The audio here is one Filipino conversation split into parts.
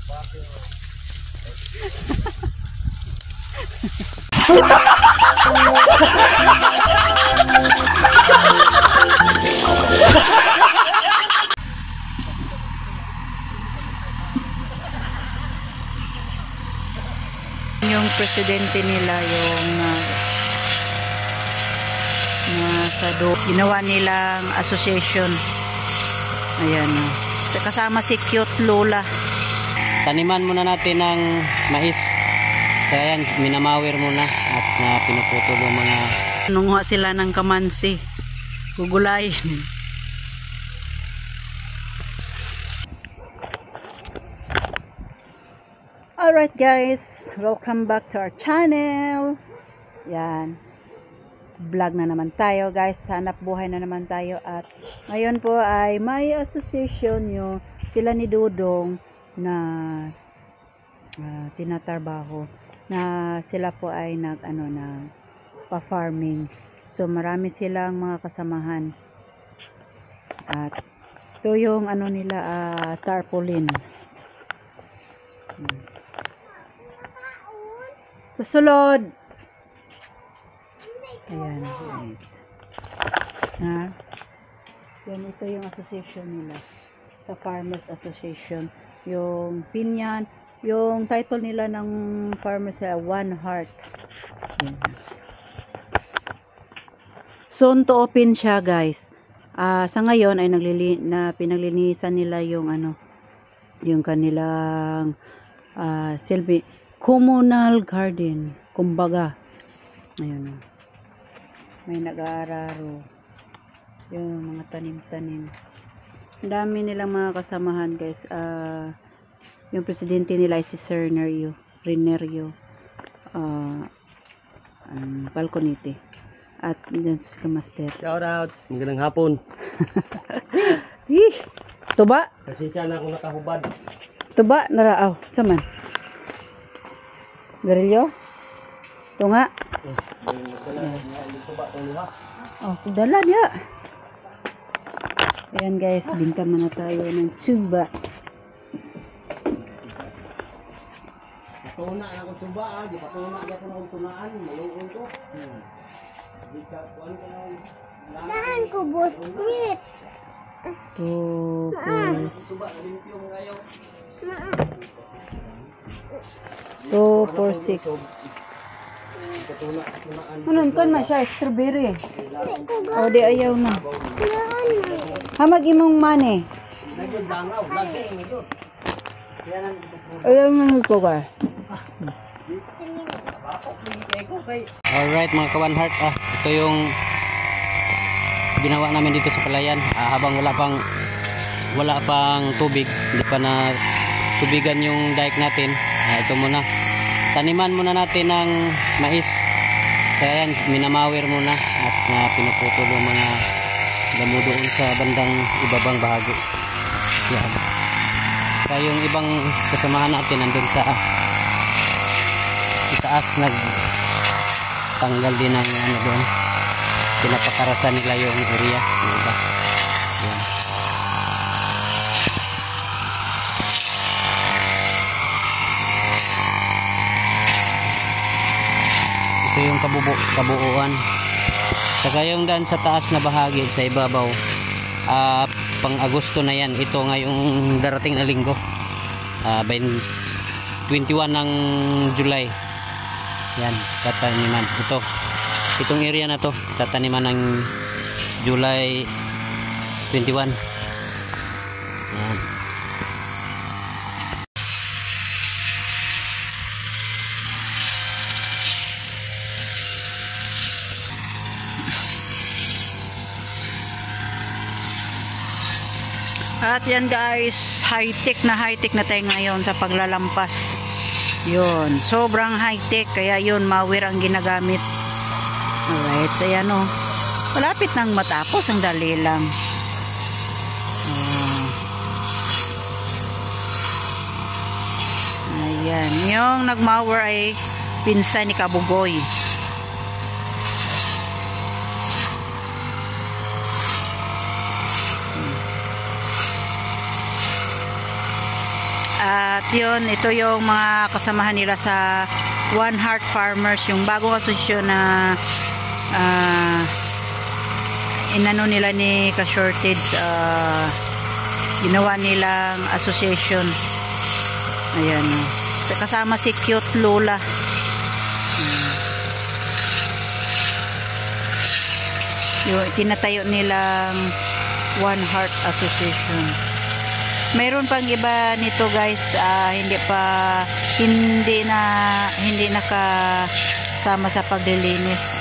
Yung presidente nila yung ginawa nilang association. Ayan, kasama si Cute Lola. Taniman muna natin ng mais. Kaya yan, minamawir muna at pinuputol yung mga... Nunguha sila ng kamansi. Gugulayin. Alright guys, welcome back to our channel. Yan. Vlog na naman tayo guys. Hanap buhay na naman tayo. At ngayon po ay may association nyo. Sila ni Dudong na tinatrabaho. Na sila po ay nag pa-farming. So marami silang mga kasamahan. At ito yung nila tarpaulin. Susunod. Ayan, guys. Yan, ito yung association nila. Sa Farmers Association. Yung pinyan, yung title nila ng farmers ay One Heart. Ayan. Soon to open siya, guys. Sa ngayon ay pinaglinisan nila yung yung kanilang communal garden, kumbaga. Ayun. May nag-aararo. Yung mga tanim-tanim. Ang dami nilang mga kasamahan, guys. Yung presidente nila ay si Sir Renerio Balconite. At dyan si Master. Shout out! Magandang hapon. Tuba? Kasi siya na akong nakahubad. Tuba, naraaw. Saman? Garilyo? Ito nga. Oh, dala niya. Ayan guys, bintang na tayo ng tuba. Patuna na ako suba, di patuna ako ng tunaan, maluon ko. Dahan ko buskrit. 2, 4, 6. Anong kan ma siya? Strawberry. O di ayaw na. Hamag imong mani. Ayaw na nito ka. Alright mga kawan heart, ito yung ginawa namin dito sa palayan. Habang wala pang tubig, hindi pa na tubigan yung dike natin. Ito muna, taniman muna natin ng mais. Kaya yan, minamawir muna at pinuputol yung mga damo doon sa bandang ibabang bahagi. Yan. Kaya yung ibang kasamahan natin nandun sa itaas, nagtanggal din ng doon. Pinapakarasan nila yung area. Diba? Yan. Ito yung kabuuan. Saka yung daan sa taas na bahagi sa ibabaw, pang Agosto na yan. Ito ngayong darating na linggo, 21 ng July. Yan, tataniman. Itong area na to tataniman ng July 21. Yan. At yan guys, high-tech na tayo ngayon sa paglalampas. Yun, sobrang high-tech, kaya yun, mawir ang ginagamit. Alright, so yan o. Malapit nang matapos, ang dali lang. Ayan, yung nagmower ay pinsan ni Kabugoy. At yun, ito yung mga kasamahan nila sa One Heart Farmers, yung bagong asosasyon na inano nila ni Ka-Shortage, ginawa nilang association. Ayan. Kasama si Cute Lola. Yung tinatayo nilang One Heart Association. Mayroon pang iba nito guys, hindi nakasama sa paglilinis.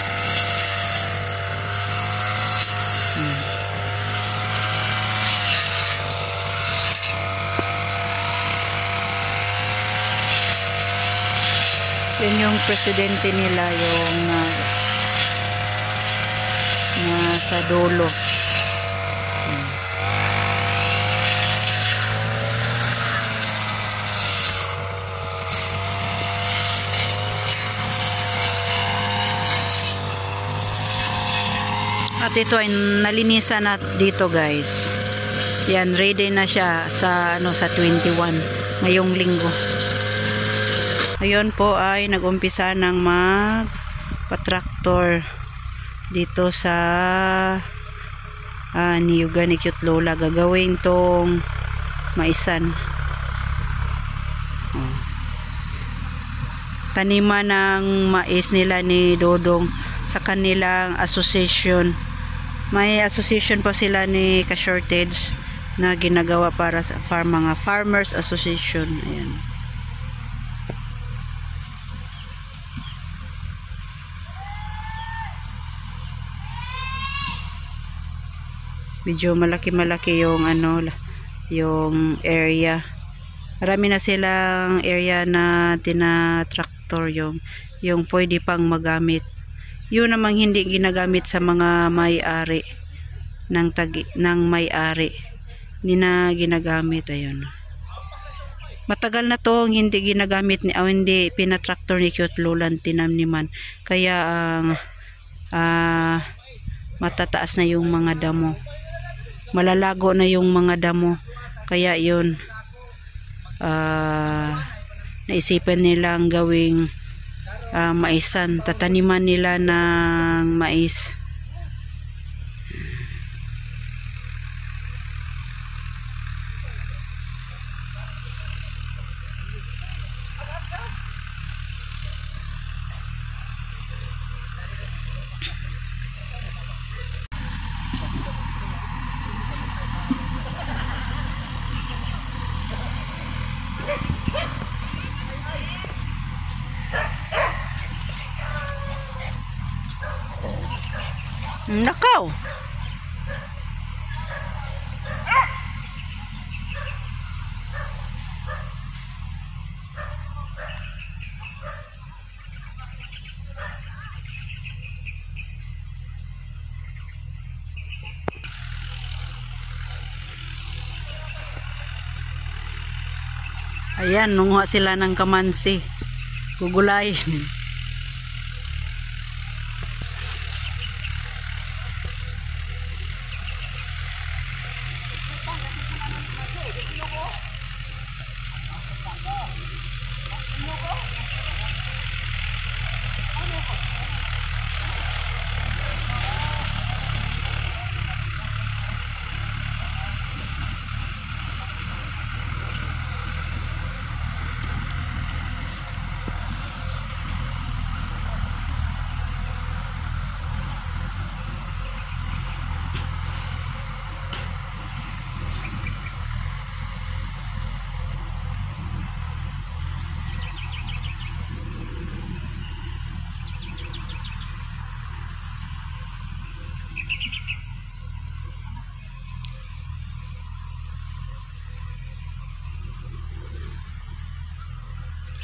Yan yung presidente nila, yung nasa dulo. At ito ay nalinisan na dito guys. Yan, ready na siya sa sa 21 ngayong linggo. Ayun po ay nag-umpisa ng magpa-tractor dito sa niyugan ni Cute Lola. Gagawin tong maisan. Taniman ng mais nila ni Dodong sa kanilang association. May association po sila ni Ka-Shortage na ginagawa para sa mga farmers association. Ayan. Medyo malaki-malaki yung yung area. Marami na silang area na tina-tractor, yung pwede pang magamit. Yun namang hindi ginagamit sa mga may-ari ng may-ari. Hindi na ginagamit. Ayun. Matagal na to hindi ginagamit hindi pina-tractor ni Cute Lola tinaniman. Kaya matataas na yung mga damo. Malalago na yung mga damo. Kaya yun, naisipan nilang gawing maisan. Tataniman nila ng mais. Nakaw. Ayan, nunguha sila ng kamansi. Gugulayin.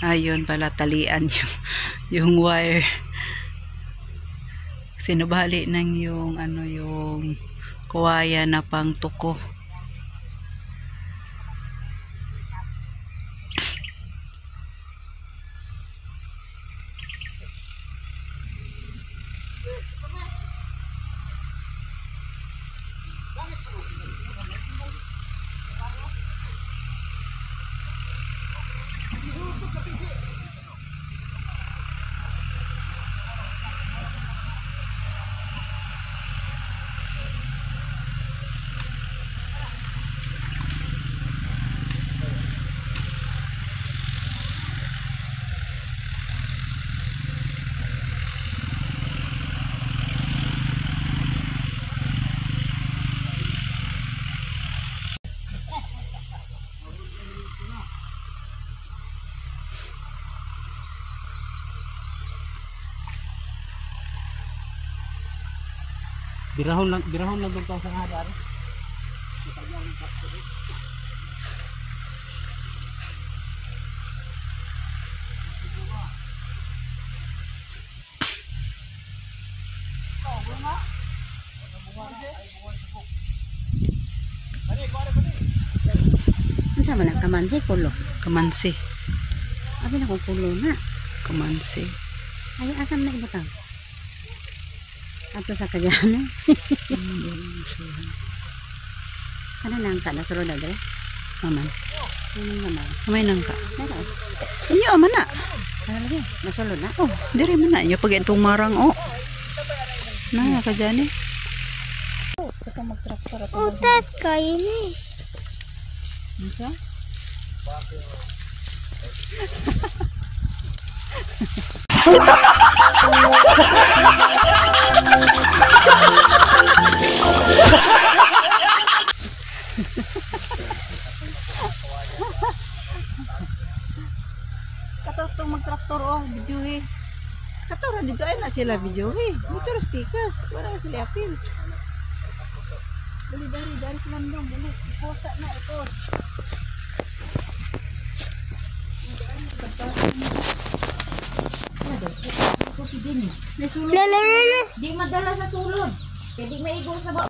Ayun pala, talian yung wire. Sinubali ng yung kuwaya na pang tuko. birahon lang dito sa hadar. Ano sa man ang kamansi pulo? Kamansi. Abi na kong pulo na. Kamansi. Ay, asam na ibutang? Ato sa kadyano. Ano nang ka? Nasulod na dre? Aman. Ano naman? Kamay nang ka. Nara. Inyo aman na. Ano lagi? Nasulod na? Oh, dire man na. Inyo pag itong marang oh. Na, ka dyan eh. Utat kayo ni. Isa? Katotong magtraktor oh, bijuhi. Katora dito ay na sila bijuhi. Dito ras pikas, wala sila apil. Dali dari landong, dali. Ikosa na ikos. Lala. Di madala sa sulod. Kaya di maigo sa